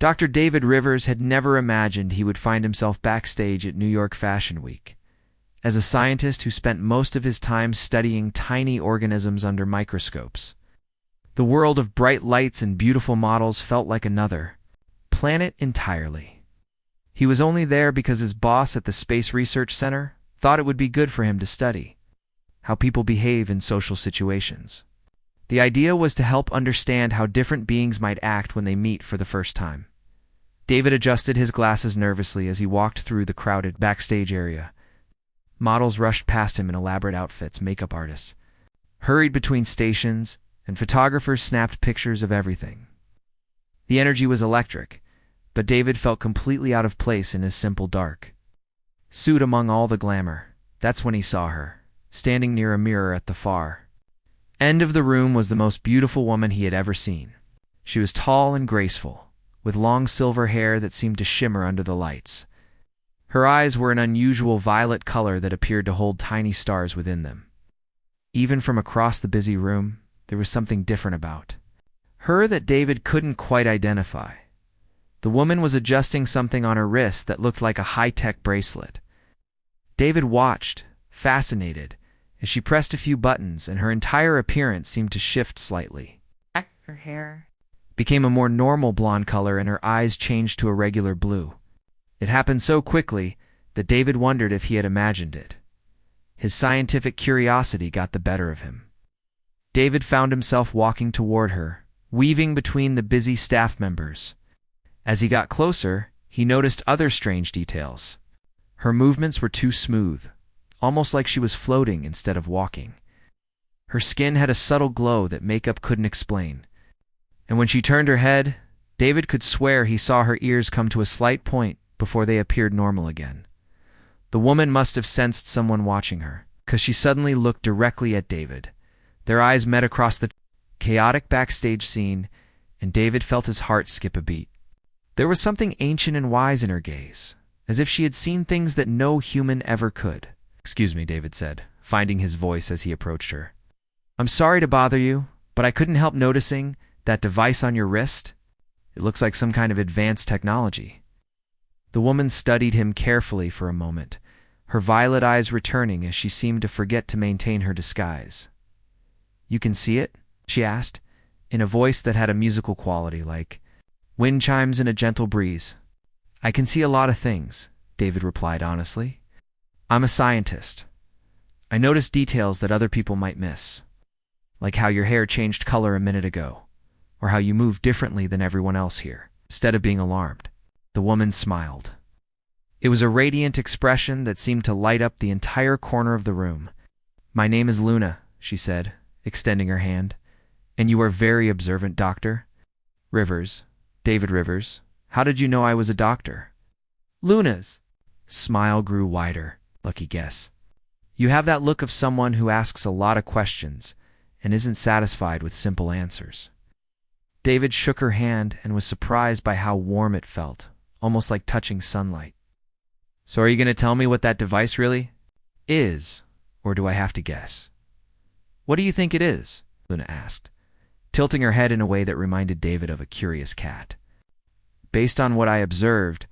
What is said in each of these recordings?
Dr. David Rivers had never imagined he would find himself backstage at New York Fashion Week. As a scientist who spent most of his time studying tiny organisms under microscopes, the world of bright lights and beautiful models felt like another planet entirely. He was only there because his boss at the Space Research Center thought it would be good for him to study how people behave in social situations. The idea was to help understand how different beings might act when they meet for the first time. David adjusted his glasses nervously as he walked through the crowded backstage area. Models rushed past him in elaborate outfits, makeup artists hurried between stations, and photographers snapped pictures of everything. The energy was electric, but David felt completely out of place in his simple dark suit among all the glamour. That's when he saw her, standing near a mirror at the far end of the room was the most beautiful woman he had ever seen. She was tall and graceful, with long silver hair that seemed to shimmer under the lights. Her eyes were an unusual violet color that appeared to hold tiny stars within them. Even from across the busy room, there was something different about her that David couldn't quite identify. The woman was adjusting something on her wrist that looked like a high-tech bracelet. David watched, fascinated, as she pressed a few buttons and her entire appearance seemed to shift slightly. Her hair became a more normal blonde color and her eyes changed to a regular blue. It happened so quickly that David wondered if he had imagined it. His scientific curiosity got the better of him. David found himself walking toward her, weaving between the busy staff members. As he got closer, he noticed other strange details. Her movements were too smooth, almost like she was floating instead of walking. Her skin had a subtle glow that makeup couldn't explain. And when she turned her head, David could swear he saw her ears come to a slight point before they appeared normal again. The woman must have sensed someone watching her, because she suddenly looked directly at David. Their eyes met across the chaotic backstage scene, and David felt his heart skip a beat. There was something ancient and wise in her gaze, as if she had seen things that no human ever could. "Excuse me," David said, finding his voice as he approached her. "I'm sorry to bother you, but I couldn't help noticing that device on your wrist. It looks like some kind of advanced technology." The woman studied him carefully for a moment, her violet eyes returning as she seemed to forget to maintain her disguise. "You can see it?" she asked, in a voice that had a musical quality, like wind chimes in a gentle breeze. "I can see a lot of things," David replied honestly. "I'm a scientist. I notice details that other people might miss, like how your hair changed color a minute ago, or how you move differently than everyone else here." Instead of being alarmed, the woman smiled. It was a radiant expression that seemed to light up the entire corner of the room. "My name is Luna," she said, extending her hand. "And you are very observant, Dr. Rivers. David Rivers. How did you know I was a doctor?" Luna's smile grew wider. "Lucky guess. You have that look of someone who asks a lot of questions and isn't satisfied with simple answers." David shook her hand and was surprised by how warm it felt, almost like touching sunlight. "So are you going to tell me what that device really is, or do I have to guess?" "What do you think it is?" Luna asked, tilting her head in a way that reminded David of a curious cat. "Based on what I observed,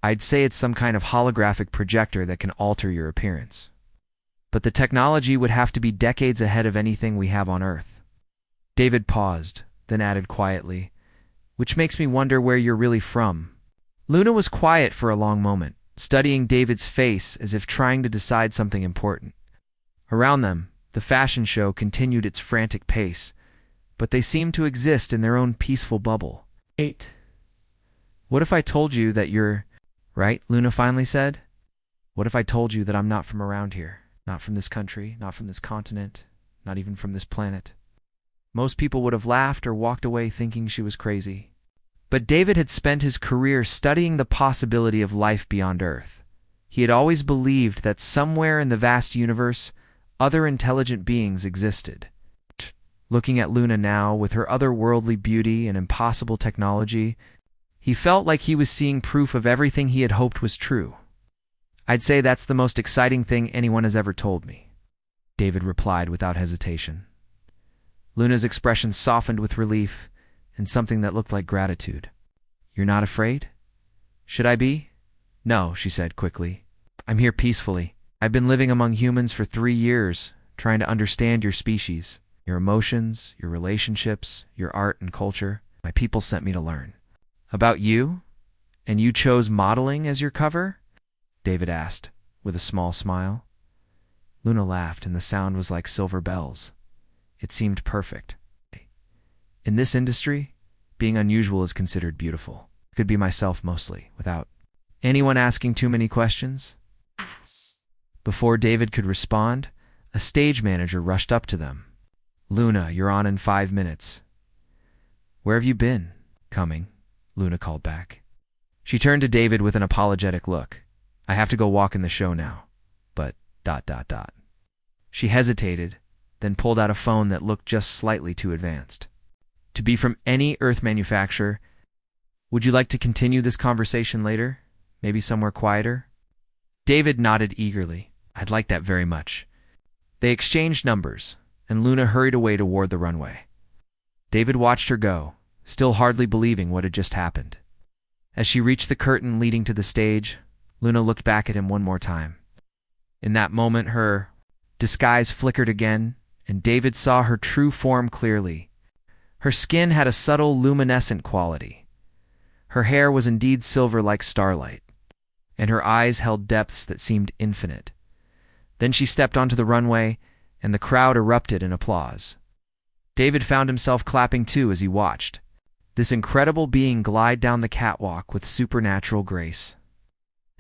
I'd say it's some kind of holographic projector that can alter your appearance. But the technology would have to be decades ahead of anything we have on Earth." David paused, then added quietly, "Which makes me wonder where you're really from." Luna was quiet for a long moment, studying David's face as if trying to decide something important. Around them, the fashion show continued its frantic pace, but they seemed to exist in their own peaceful bubble. 8. "What if I told you that you're right?" Luna finally said. "What if I told you that I'm not from around here, not from this country, not from this continent, not even from this planet?" Most people would have laughed or walked away thinking she was crazy. But David had spent his career studying the possibility of life beyond Earth. He had always believed that somewhere in the vast universe, other intelligent beings existed. Looking at Luna now, with her otherworldly beauty and impossible technology, he felt like he was seeing proof of everything he had hoped was true. "I'd say that's the most exciting thing anyone has ever told me," David replied without hesitation. Luna's expression softened with relief and something that looked like gratitude. You're not afraid? Should I be? No, she said quickly. I'm here peacefully. I've been living among humans for 3 years, trying to understand your species, your emotions, your relationships, your art and culture. My people sent me to learn. About you? And you chose modeling as your cover? David asked, with a small smile. Luna laughed, and the sound was like silver bells. It seemed perfect. In this industry, being unusual is considered beautiful. I could be myself mostly, without anyone asking too many questions. Before David could respond, a stage manager rushed up to them. Luna, you're on in 5 minutes. Where have you been? Coming, Luna called back. She turned to David with an apologetic look. I have to go walk in the show now. But ... She hesitated, then pulled out a phone that looked just slightly too advanced. To be from any Earth manufacturer, would you like to continue this conversation later? Maybe somewhere quieter? David nodded eagerly. I'd like that very much. They exchanged numbers, and Luna hurried away toward the runway. David watched her go, still hardly believing what had just happened. As she reached the curtain leading to the stage, Luna looked back at him one more time. In that moment, her disguise flickered again, and David saw her true form clearly. Her skin had a subtle, luminescent quality. Her hair was indeed silver like starlight, and her eyes held depths that seemed infinite. Then she stepped onto the runway, and the crowd erupted in applause. David found himself clapping too as he watched this incredible being glide down the catwalk with supernatural grace.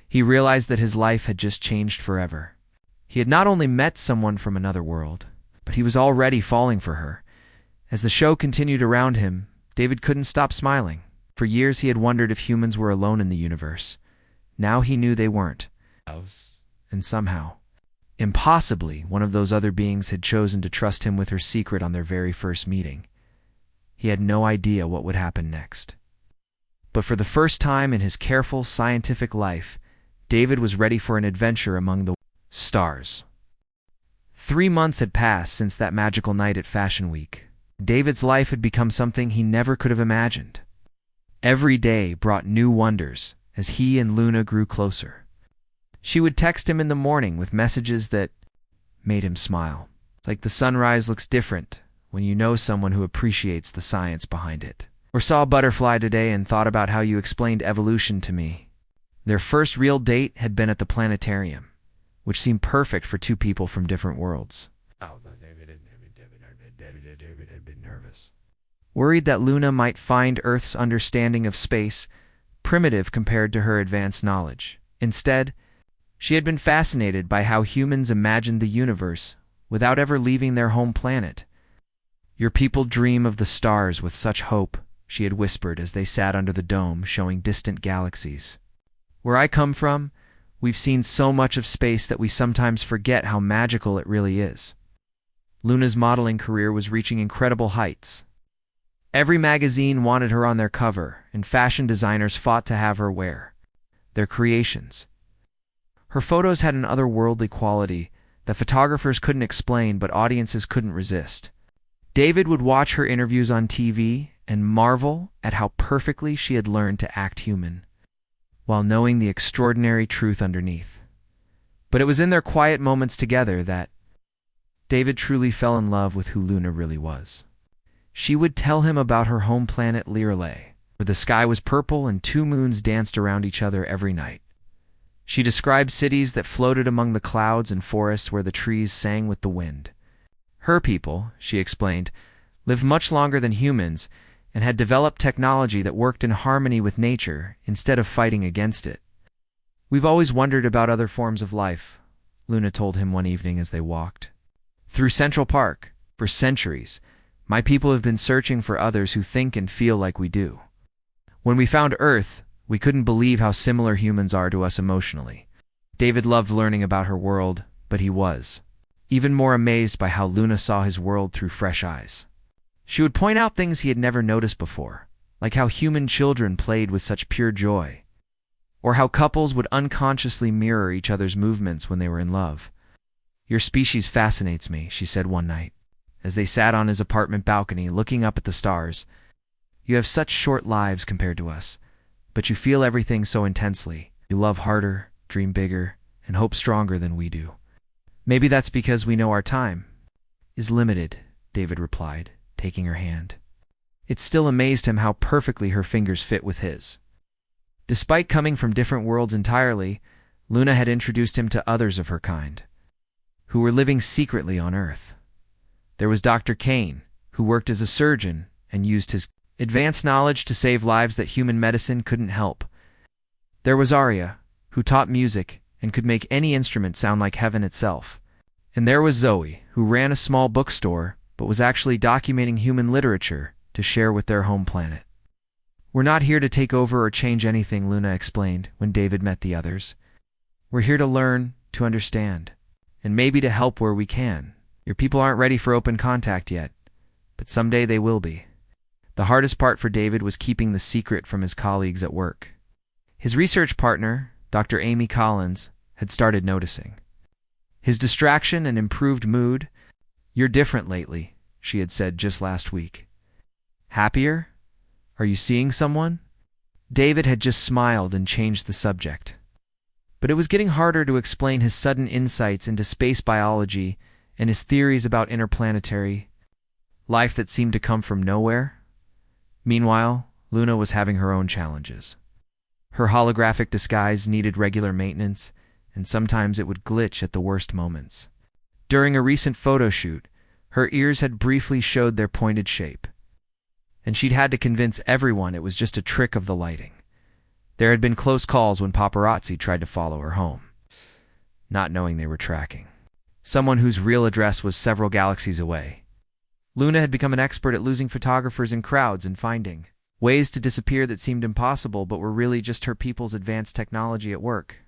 He realized that his life had just changed forever. He had not only met someone from another world, but he was already falling for her. As the show continued around him, David couldn't stop smiling. For years he had wondered if humans were alone in the universe. Now he knew they weren't. And somehow, impossibly, one of those other beings had chosen to trust him with her secret on their very first meeting. He had no idea what would happen next. But for the first time in his careful, scientific life, David was ready for an adventure among the stars. 3 months had passed since that magical night at Fashion Week. David's life had become something he never could have imagined. Every day brought new wonders as he and Luna grew closer. She would text him in the morning with messages that made him smile. Like the sunrise looks different when you know someone who appreciates the science behind it. Or saw a butterfly today and thought about how you explained evolution to me. Their first real date had been at the planetarium, which seemed perfect for 2 people from different worlds. David had been nervous. Worried that Luna might find Earth's understanding of space primitive compared to her advanced knowledge. Instead, she had been fascinated by how humans imagined the universe without ever leaving their home planet. Your people dream of the stars with such hope, she had whispered as they sat under the dome showing distant galaxies. Where I come from, we've seen so much of space that we sometimes forget how magical it really is. Luna's modeling career was reaching incredible heights. Every magazine wanted her on their cover, and fashion designers fought to have her wear their creations. Her photos had an otherworldly quality that photographers couldn't explain but audiences couldn't resist. David would watch her interviews on TV and marvel at how perfectly she had learned to act human, while knowing the extraordinary truth underneath. But it was in their quiet moments together that David truly fell in love with who Luna really was. She would tell him about her home planet Lirale, where the sky was purple and 2 moons danced around each other every night. She described cities that floated among the clouds and forests where the trees sang with the wind. Her people, she explained, lived much longer than humans and had developed technology that worked in harmony with nature instead of fighting against it. We've always wondered about other forms of life, Luna told him one evening as they walked. Through Central Park, for centuries, my people have been searching for others who think and feel like we do. When we found Earth, we couldn't believe how similar humans are to us emotionally. David loved learning about her world, but he was even more amazed by how Luna saw his world through fresh eyes. She would point out things he had never noticed before, like how human children played with such pure joy, or how couples would unconsciously mirror each other's movements when they were in love. Your species fascinates me, she said one night, as they sat on his apartment balcony looking up at the stars. You have such short lives compared to us, but you feel everything so intensely. You love harder, dream bigger, and hope stronger than we do. Maybe that's because we know our time is limited, David replied, taking her hand. It still amazed him how perfectly her fingers fit with his. Despite coming from different worlds entirely, Luna had introduced him to others of her kind, who were living secretly on Earth. There was Dr. Kane, who worked as a surgeon and used his advanced knowledge to save lives that human medicine couldn't help. There was Arya, who taught music and could make any instrument sound like heaven itself. And there was Zoe, who ran a small bookstore but was actually documenting human literature to share with their home planet. We're not here to take over or change anything, Luna explained when David met the others. We're here to learn, to understand, and maybe to help where we can. Your people aren't ready for open contact yet, but someday they will be. The hardest part for David was keeping the secret from his colleagues at work. His research partner, Dr. Amy Collins, had started noticing his distraction and improved mood. "You're different lately," she had said just last week. "Happier? Are you seeing someone?" David had just smiled and changed the subject. But it was getting harder to explain his sudden insights into space biology and his theories about interplanetary life that seemed to come from nowhere. Meanwhile, Luna was having her own challenges. Her holographic disguise needed regular maintenance, and sometimes it would glitch at the worst moments. During a recent photo shoot, her ears had briefly showed their pointed shape, and she'd had to convince everyone it was just a trick of the lighting. There had been close calls when paparazzi tried to follow her home, not knowing they were tracking someone whose real address was several galaxies away. Luna had become an expert at losing photographers in crowds and finding ways to disappear that seemed impossible but were really just her people's advanced technology at work.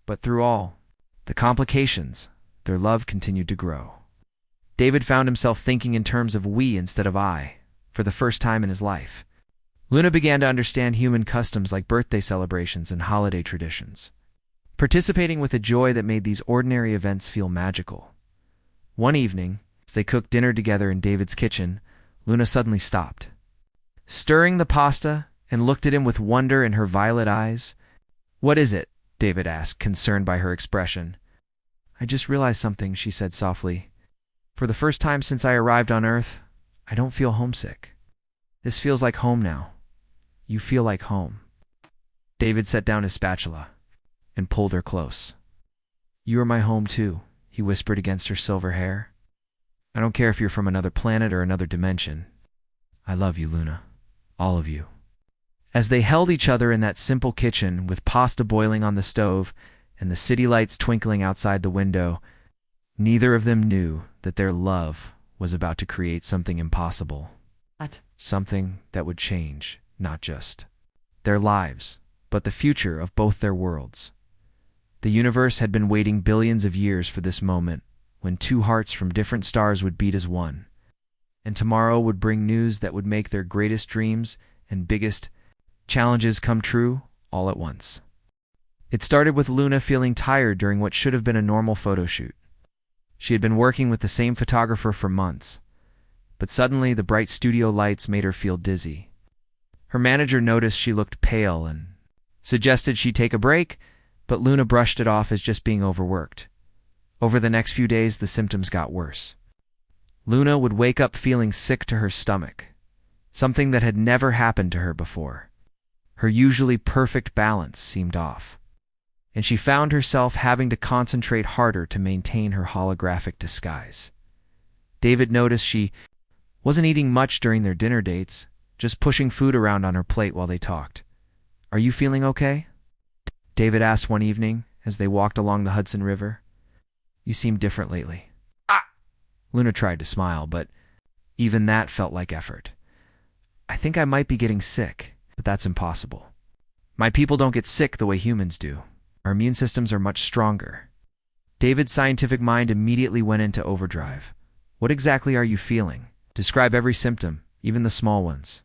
But through all the complications, their love continued to grow. David found himself thinking in terms of we instead of I, for the first time in his life. Luna began to understand human customs like birthday celebrations and holiday traditions, participating with a joy that made these ordinary events feel magical. One evening, as they cooked dinner together in David's kitchen, Luna suddenly stopped, stirring the pasta, and looked at him with wonder in her violet eyes. "What is it?" David asked, concerned by her expression. "I just realized something," she said softly. "For the first time since I arrived on Earth, I don't feel homesick. This feels like home now. You feel like home." David set down his spatula and pulled her close. "You are my home too," he whispered against her silver hair. "I don't care if you're from another planet or another dimension. I love you, Luna. All of you." As they held each other in that simple kitchen with pasta boiling on the stove and the city lights twinkling outside the window, neither of them knew that their love was about to create something impossible. Something that would change not just their lives, but the future of both their worlds. The universe had been waiting billions of years for this moment, when two hearts from different stars would beat as one. And tomorrow would bring news that would make their greatest dreams and biggest challenges come true all at once. It started with Luna feeling tired during what should have been a normal photo shoot. She had been working with the same photographer for months, but suddenly the bright studio lights made her feel dizzy. Her manager noticed she looked pale and suggested she take a break, but Luna brushed it off as just being overworked. Over the next few days, the symptoms got worse. Luna would wake up feeling sick to her stomach, something that had never happened to her before. Her usually perfect balance seemed off, and she found herself having to concentrate harder to maintain her holographic disguise. David noticed she wasn't eating much during their dinner dates, just pushing food around on her plate while they talked. "Are you feeling okay?" David asked one evening as they walked along the Hudson River. "You seem different lately." Luna tried to smile, but even that felt like effort. "I think I might be getting sick, but that's impossible. My people don't get sick the way humans do. Our immune systems are much stronger." David's scientific mind immediately went into overdrive. "What exactly are you feeling? Describe every symptom, even the small ones."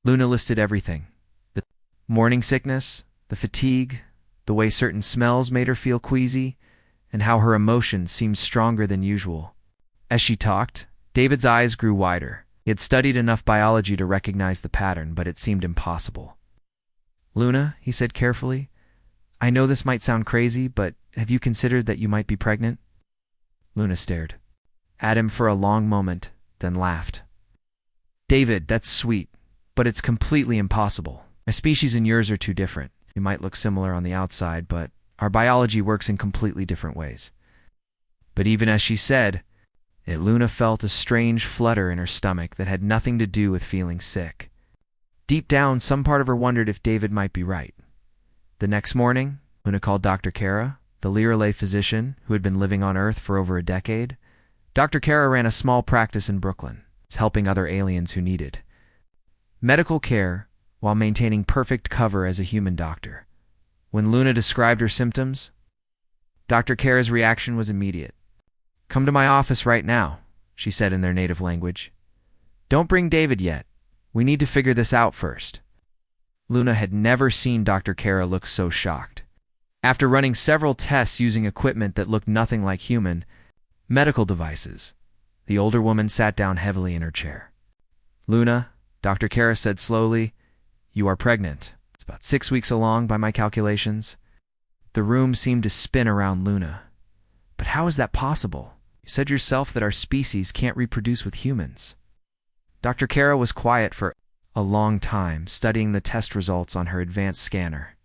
Luna listed everything. The morning sickness, the fatigue, the way certain smells made her feel queasy, and how her emotions seemed stronger than usual. As she talked, David's eyes grew wider. He had studied enough biology to recognize the pattern, but it seemed impossible. "Luna," he said carefully, "I know this might sound crazy, but have you considered that you might be pregnant?" Luna stared at him for a long moment, then laughed. "David, that's sweet, but it's completely impossible. My species and yours are too different. We might look similar on the outside, but our biology works in completely different ways." But even as she said it, Luna felt a strange flutter in her stomach that had nothing to do with feeling sick. Deep down, some part of her wondered if David might be right. The next morning, Luna called Dr. Kara, the Lirelay physician who had been living on Earth for over a decade. Dr. Kara ran a small practice in Brooklyn, helping other aliens who needed medical care while maintaining perfect cover as a human doctor. When Luna described her symptoms, Dr. Kara's reaction was immediate. "Come to my office right now," she said in their native language. "Don't bring David yet. We need to figure this out first." Luna had never seen Dr. Kara look so shocked. After running several tests using equipment that looked nothing like human medical devices, the older woman sat down heavily in her chair. "Luna," Dr. Kara said slowly, "you are pregnant. It's about 6 weeks along by my calculations." The room seemed to spin around Luna. "But how is that possible? You said yourself that our species can't reproduce with humans." Dr. Kara was quiet for a long time, studying the test results on her advanced scanner.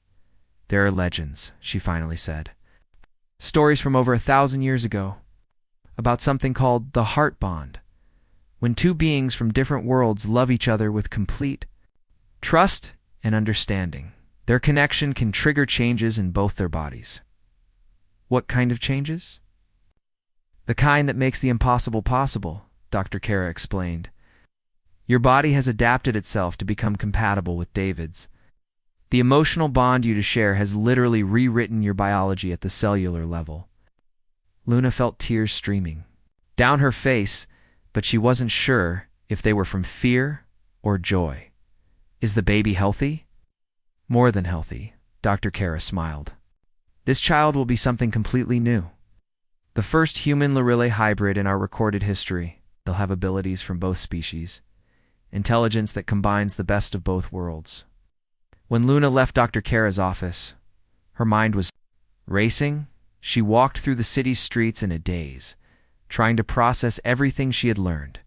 "There are legends," she finally said. "Stories from over 1,000 years ago about something called the heart bond. When two beings from different worlds love each other with complete trust and understanding, their connection can trigger changes in both their bodies." "What kind of changes?" "The kind that makes the impossible possible," Dr. Kara explained. "Your body has adapted itself to become compatible with David's. The emotional bond you two share has literally rewritten your biology at the cellular level." Luna felt tears streaming down her face, but she wasn't sure if they were from fear or joy. "Is the baby healthy?" "More than healthy," Dr. Kara smiled. "This child will be something completely new. The first human Lirelay hybrid in our recorded history. They'll have abilities from both species, intelligence that combines the best of both worlds." When Luna left Dr. Kara's office, her mind was racing. She walked through the city's streets in a daze, trying to process everything she had learned.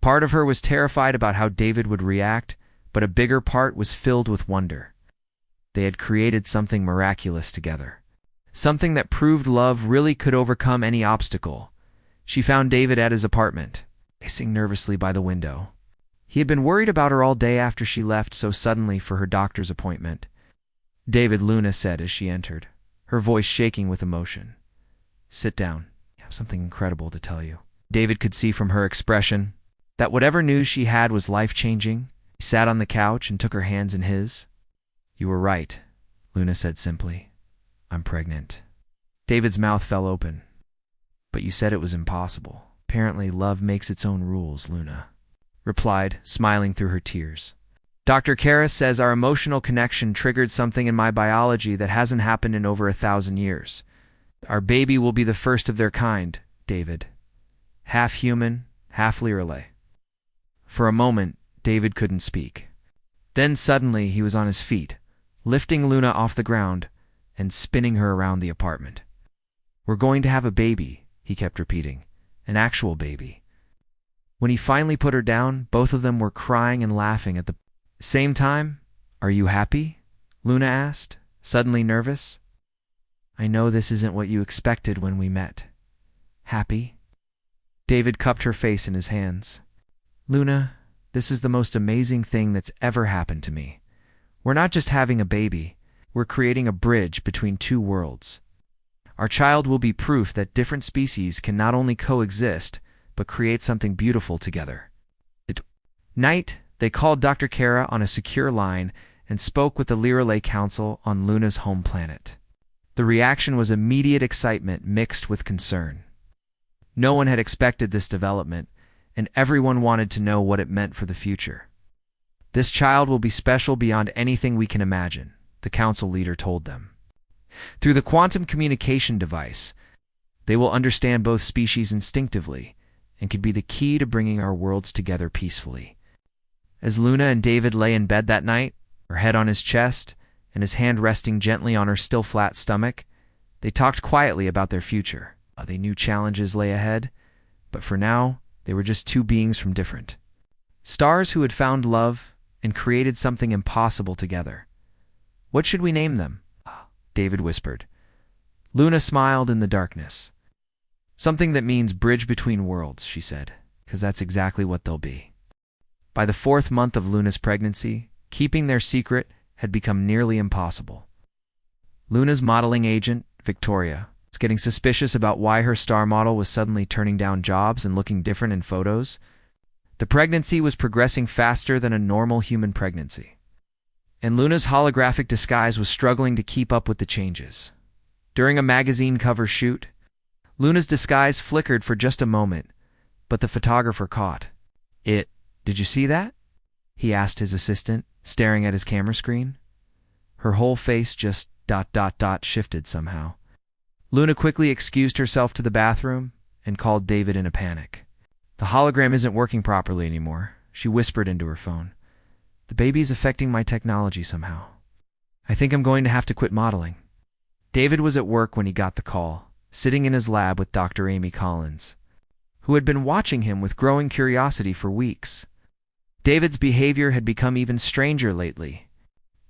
Part of her was terrified about how David would react, but a bigger part was filled with wonder. They had created something miraculous together, something that proved love really could overcome any obstacle. She found David at his apartment, pacing nervously by the window. He had been worried about her all day after she left so suddenly for her doctor's appointment. "David," Luna said as she entered, her voice shaking with emotion. "Sit down. I have something incredible to tell you." David could see from her expression that whatever news she had was life-changing. He sat on the couch and took her hands in his. "You were right," Luna said simply. "I'm pregnant." David's mouth fell open. "But you said it was impossible." "Apparently love makes its own rules," Luna replied, smiling through her tears. "Dr. Kara says our emotional connection triggered something in my biology that hasn't happened in over 1,000 years. Our baby will be the first of their kind, David. Half human, half Lirelay." For a moment, David couldn't speak. Then suddenly he was on his feet, lifting Luna off the ground and spinning her around the apartment. "We're going to have a baby," he kept repeating. "An actual baby." When he finally put her down, both of them were crying and laughing at the same time. "Are you happy?" Luna asked, suddenly nervous. "I know this isn't what you expected when we met." "Happy?" David cupped her face in his hands. "Luna, this is the most amazing thing that's ever happened to me. We're not just having a baby, we're creating a bridge between two worlds. Our child will be proof that different species can not only coexist, but create something beautiful together." At night, they called Dr. Kara on a secure line and spoke with the Lirelay Council on Luna's home planet. The reaction was immediate excitement mixed with concern. No one had expected this development, and everyone wanted to know what it meant for the future. "This child will be special beyond anything we can imagine," the council leader told them. "Through the quantum communication device, they will understand both species instinctively and could be the key to bringing our worlds together peacefully." As Luna and David lay in bed that night, her head on his chest and his hand resting gently on her still flat stomach. They talked quietly about their future. They knew challenges lay ahead, but for now, they were just two beings from different stars who had found love and created something impossible together. "What should we name them?" David whispered. Luna smiled in the darkness. "Something that means bridge between worlds," she said, "because that's exactly what they'll be." By the 4th month of Luna's pregnancy, keeping their secret had become nearly impossible. Luna's modeling agent, Victoria, was getting suspicious about why her star model was suddenly turning down jobs and looking different in photos. The pregnancy was progressing faster than a normal human pregnancy, and Luna's holographic disguise was struggling to keep up with the changes. During a magazine cover shoot, Luna's disguise flickered for just a moment, but the photographer caught it. "Did you see that?" he asked his assistant, staring at his camera screen. Her whole face just ... shifted somehow. Luna quickly excused herself to the bathroom and called David in a panic. "The hologram isn't working properly anymore," she whispered into her phone. "The baby's affecting my technology somehow. I think I'm going to have to quit modeling." David was at work when he got the call, sitting in his lab with Dr. Amy Collins, who had been watching him with growing curiosity for weeks. David's behavior had become even stranger lately.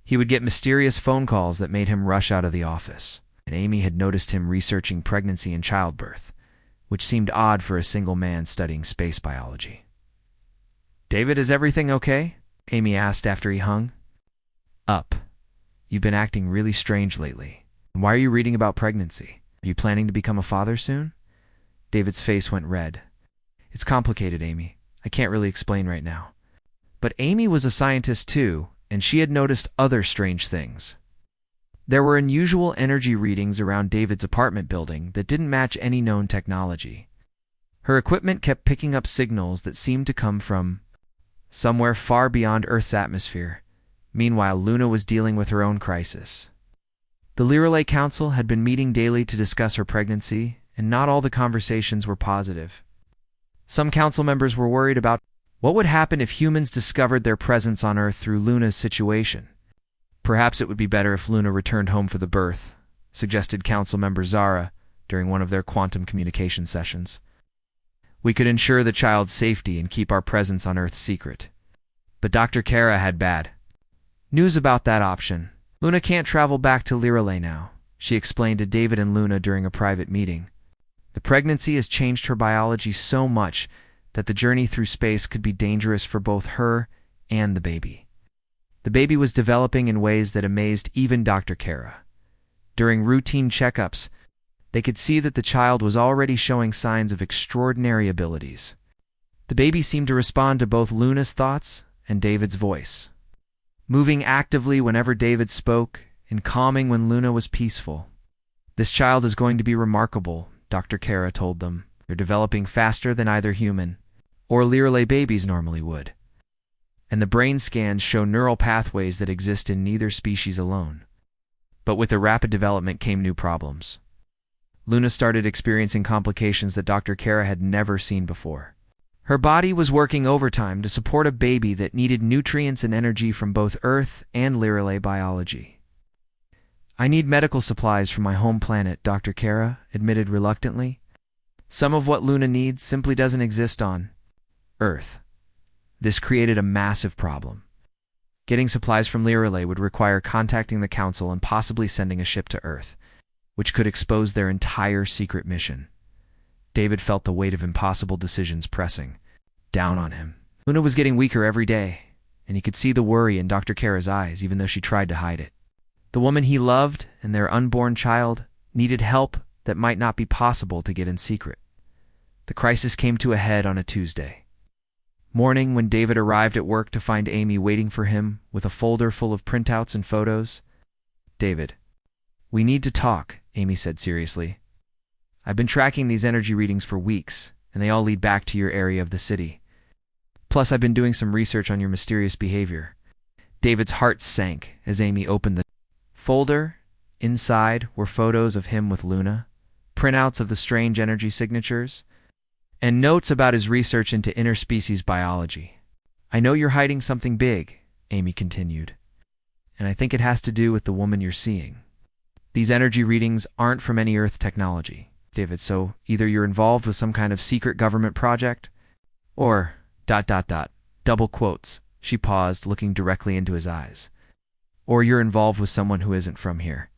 He would get mysterious phone calls that made him rush out of the office, and Amy had noticed him researching pregnancy and childbirth, which seemed odd for a single man studying space biology. "David, is everything okay?" Amy asked after he hung up. "You've been acting really strange lately. Why are you reading about pregnancy? Are you planning to become a father soon?" David's face went red. "It's complicated, Amy. I can't really explain right now." But Amy was a scientist too, and she had noticed other strange things. There were unusual energy readings around David's apartment building that didn't match any known technology. Her equipment kept picking up signals that seemed to come from somewhere far beyond Earth's atmosphere. Meanwhile, Luna was dealing with her own crisis. The Lirelay Council had been meeting daily to discuss her pregnancy, and not all the conversations were positive. Some council members were worried about what would happen if humans discovered their presence on Earth through Luna's situation. Perhaps it would be better if Luna returned home for the birth, suggested council member Zara during one of their quantum communication sessions. "We could ensure the child's safety and keep our presence on Earth secret." But Dr. Kara had bad news about that option. "Luna can't travel back to Lirelay now," she explained to David and Luna during a private meeting. "The pregnancy has changed her biology so much that the journey through space could be dangerous for both her and the baby." The baby was developing in ways that amazed even Dr. Kara. During routine checkups, they could see that the child was already showing signs of extraordinary abilities. The baby seemed to respond to both Luna's thoughts and David's voice, moving actively whenever David spoke and calming when Luna was peaceful. "This child is going to be remarkable," Dr. Kara told them. "They're developing faster than either human or Lirelay babies normally would. And the brain scans show neural pathways that exist in neither species alone." But with the rapid development came new problems. Luna started experiencing complications that Dr. Kara had never seen before. Her body was working overtime to support a baby that needed nutrients and energy from both Earth and Lirelay biology. "I need medical supplies from my home planet," Dr. Kara admitted reluctantly. "Some of what Luna needs simply doesn't exist on Earth." This created a massive problem. Getting supplies from Lirelay would require contacting the Council and possibly sending a ship to Earth, which could expose their entire secret mission. David felt the weight of impossible decisions pressing down on him. Luna was getting weaker every day, and he could see the worry in Dr. Kara's eyes, even though she tried to hide it. The woman he loved and their unborn child needed help that might not be possible to get in secret. The crisis came to a head on a Tuesday morning when David arrived at work to find Amy waiting for him with a folder full of printouts and photos. "David, we need to talk," Amy said seriously. "I've been tracking these energy readings for weeks, and they all lead back to your area of the city. Plus, I've been doing some research on your mysterious behavior." David's heart sank as Amy opened the folder. Inside were photos of him with Luna, printouts of the strange energy signatures, and notes about his research into interspecies biology. "I know you're hiding something big," Amy continued. and I think it has to do with the woman you're seeing. These energy readings aren't from any Earth technology, David, so either you're involved with some kind of secret government project, or ... double quotes. She paused, looking directly into his eyes. Or you're involved with someone who isn't from here.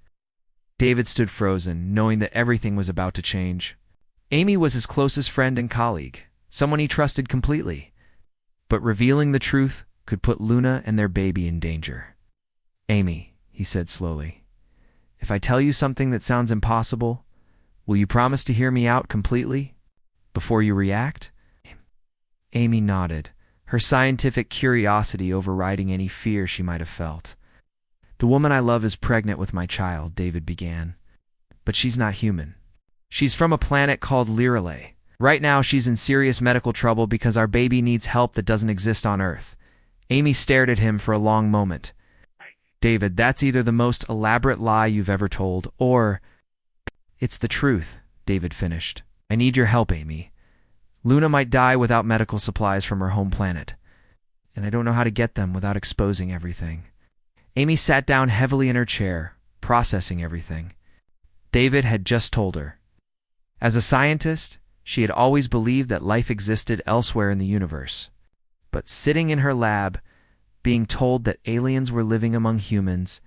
David stood frozen, knowing that everything was about to change. Amy was his closest friend and colleague, someone he trusted completely. But revealing the truth could put Luna and their baby in danger. Amy, he said slowly, if I tell you something that sounds impossible, will you promise to hear me out completely before you react? Amy nodded, her scientific curiosity overriding any fear she might have felt. The woman I love is pregnant with my child, David began. But she's not human. She's from a planet called Lirale. Right now she's in serious medical trouble because our baby needs help that doesn't exist on Earth. Amy stared at him for a long moment. David, that's either the most elaborate lie you've ever told, or... It's the truth, David finished. I need your help, Amy. Luna might die without medical supplies from her home planet, and I don't know how to get them without exposing everything. Amy sat down heavily in her chair, processing everything. David had just told her. As a scientist, she had always believed that life existed elsewhere in the universe. But sitting in her lab, being told that aliens were living among humans,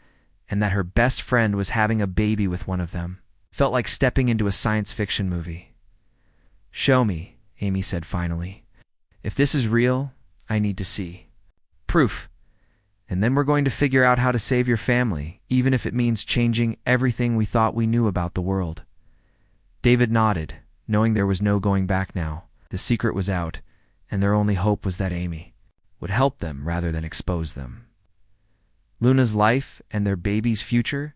and that her best friend was having a baby with one of them, felt like stepping into a science fiction movie. Show me, Amy said finally. If this is real, I need to see. Proof. And then we're going to figure out how to save your family, even if it means changing everything we thought we knew about the world. David nodded, knowing there was no going back now. The secret was out, and their only hope was that Amy would help them rather than expose them. Luna's life and their baby's future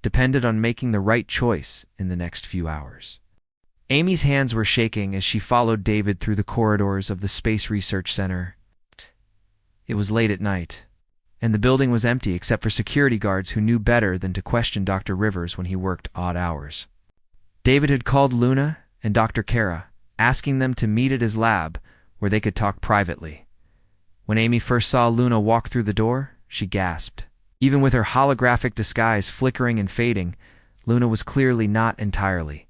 depended on making the right choice in the next few hours. Amy's hands were shaking as she followed David through the corridors of the Space Research Center. It was late at night, and the building was empty except for security guards who knew better than to question Dr. Rivers when he worked odd hours. David had called Luna and Dr. Kara, asking them to meet at his lab where they could talk privately. When Amy first saw Luna walk through the door, she gasped. Even with her holographic disguise flickering and fading, Luna was clearly not entirely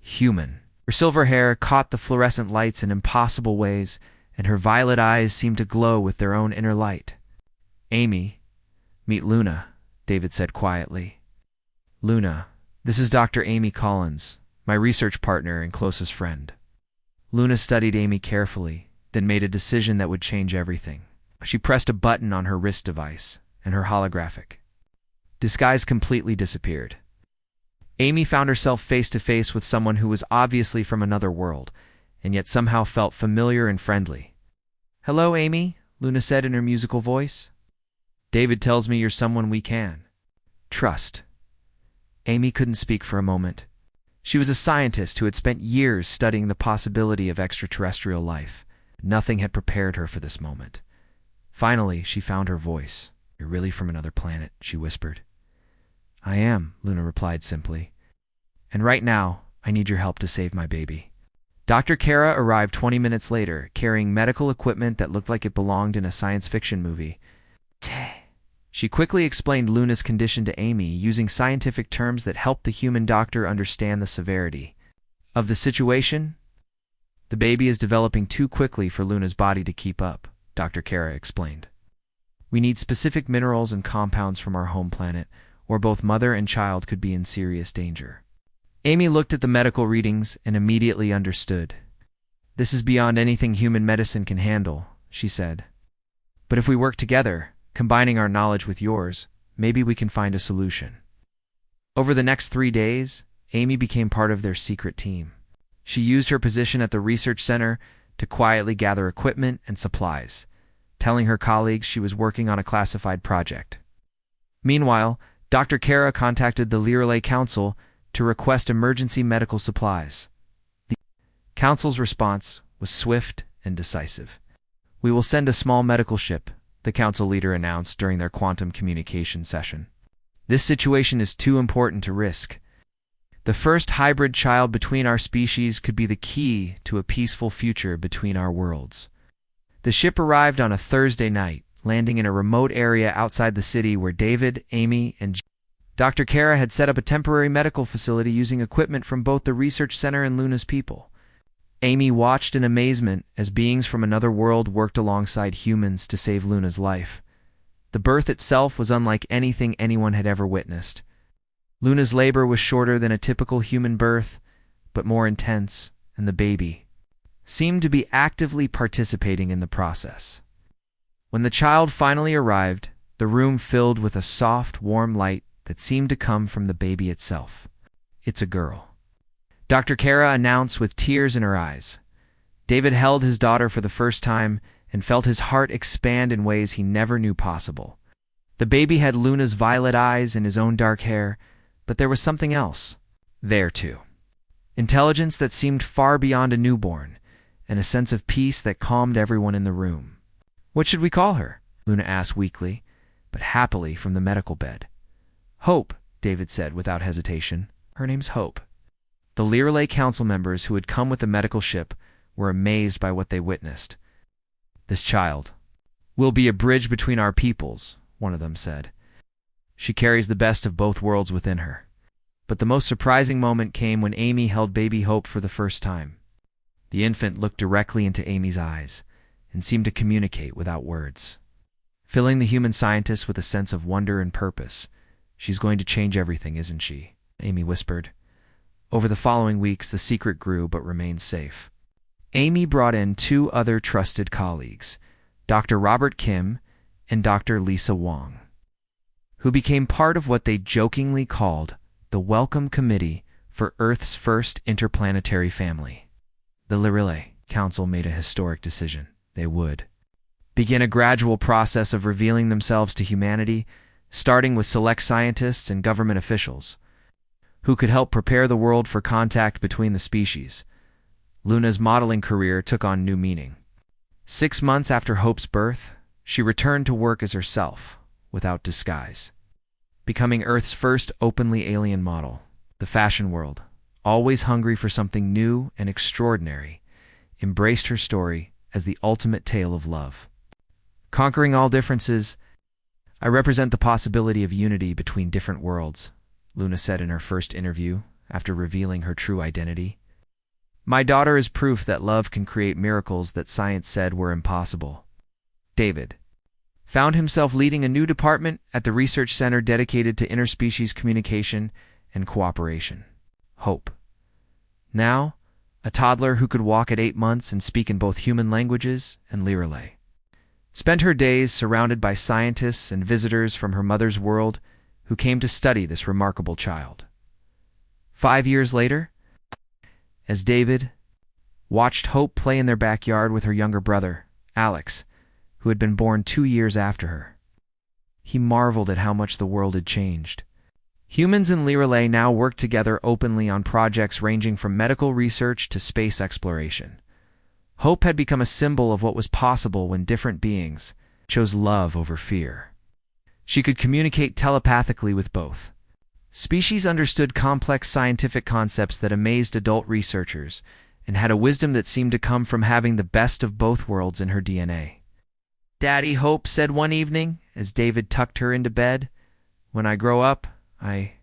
human. Her silver hair caught the fluorescent lights in impossible ways, and her violet eyes seemed to glow with their own inner light. Amy, meet Luna, David said quietly. Luna, this is Dr. Amy Collins, my research partner and closest friend. Luna studied Amy carefully, then made a decision that would change everything. She pressed a button on her wrist device, and her holographic disguise completely disappeared. Amy found herself face to face with someone who was obviously from another world, and yet somehow felt familiar and friendly. Hello, Amy, Luna said in her musical voice. David tells me you're someone we can trust. Amy couldn't speak for a moment. She was a scientist who had spent years studying the possibility of extraterrestrial life. Nothing had prepared her for this moment. Finally, she found her voice. You're really from another planet, she whispered. I am, Luna replied simply. And right now, I need your help to save my baby. Dr. Kara arrived 20 minutes later, carrying medical equipment that looked like it belonged in a science fiction movie. She quickly explained Luna's condition to Amy, using scientific terms that helped the human doctor understand the severity of the situation. The baby is developing too quickly for Luna's body to keep up, Dr. Kara explained. We need specific minerals and compounds from our home planet, or both mother and child could be in serious danger. Amy looked at the medical readings and immediately understood. This is beyond anything human medicine can handle, she said. But if we work together, combining our knowledge with yours, maybe we can find a solution. Over the next 3 days, Amy became part of their secret team. She used her position at the research center to quietly gather equipment and supplies, telling her colleagues she was working on a classified project. Meanwhile, Dr. Kara contacted the Lirale Council to request emergency medical supplies. The council's response was swift and decisive. We will send a small medical ship, the council leader announced during their quantum communication session. This situation is too important to risk. The first hybrid child between our species could be the key to a peaceful future between our worlds. The ship arrived on a Thursday night, landing in a remote area outside the city where David, Amy, and Dr. Kara had set up a temporary medical facility using equipment from both the research center and Luna's people. Amy watched in amazement as beings from another world worked alongside humans to save Luna's life. The birth itself was unlike anything anyone had ever witnessed. Luna's labor was shorter than a typical human birth, but more intense, and the baby seemed to be actively participating in the process. When the child finally arrived, the room filled with a soft, warm light that seemed to come from the baby itself. "It's a girl," Dr. Kara announced with tears in her eyes. David held his daughter for the first time and felt his heart expand in ways he never knew possible. The baby had Luna's violet eyes and his own dark hair, but there was something else there too. Intelligence that seemed far beyond a newborn, and a sense of peace that calmed everyone in the room. "What should we call her?" Luna asked weakly, but happily from the medical bed. "Hope," David said without hesitation. "Her name's Hope." The Lirelay council members who had come with the medical ship were amazed by what they witnessed. "This child will be a bridge between our peoples," one of them said. "She carries the best of both worlds within her." But the most surprising moment came when Amy held baby Hope for the first time. The infant looked directly into Amy's eyes and seemed to communicate without words, filling the human scientist with a sense of wonder and purpose. "She's going to change everything, isn't she?" Amy whispered. Over the following weeks, the secret grew but remained safe. Amy brought in two other trusted colleagues, Dr. Robert Kim and Dr. Lisa Wong, who became part of what they jokingly called the Welcome Committee for Earth's first interplanetary family. The Lirelay Council made a historic decision. They would begin a gradual process of revealing themselves to humanity, starting with select scientists and government officials, who could help prepare the world for contact between the species. Luna's modeling career took on new meaning. 6 months after Hope's birth, she returned to work as herself, without disguise, becoming Earth's first openly alien model. The fashion world, always hungry for something new and extraordinary, embraced her story as the ultimate tale of love. "Conquering all differences, I represent the possibility of unity between different worlds," Luna said in her first interview after revealing her true identity. "My daughter is proof that love can create miracles that science said were impossible." David found himself leading a new department at the research center dedicated to interspecies communication and cooperation. Hope, now a toddler who could walk at 8 months and speak in both human languages and Lirelay, spent her days surrounded by scientists and visitors from her mother's world who came to study this remarkable child. 5 years later, as David watched Hope play in their backyard with her younger brother, Alex, who had been born 2 years after her, he marveled at how much the world had changed. Humans and Lirelay now work together openly on projects ranging from medical research to space exploration. Hope had become a symbol of what was possible when different beings chose love over fear. She could communicate telepathically with both species, understood complex scientific concepts that amazed adult researchers, and had a wisdom that seemed to come from having the best of both worlds in her DNA. "Daddy," Hope said one evening as David tucked her into bed, "when I grow up, I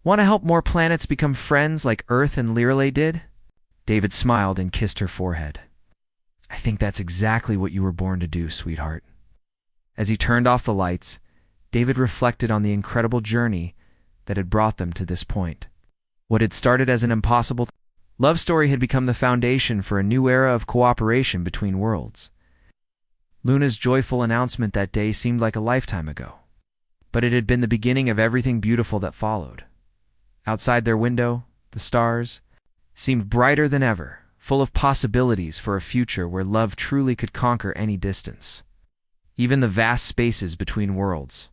want to help more planets become friends like Earth and Lirelay did." David smiled and kissed her forehead. "I think that's exactly what you were born to do, sweetheart." As he turned off the lights, David reflected on the incredible journey that had brought them to this point. What had started as an impossible love story had become the foundation for a new era of cooperation between worlds. Luna's joyful announcement that day seemed like a lifetime ago, but it had been the beginning of everything beautiful that followed. Outside their window, the stars seemed brighter than ever, full of possibilities for a future where love truly could conquer any distance, even the vast spaces between worlds.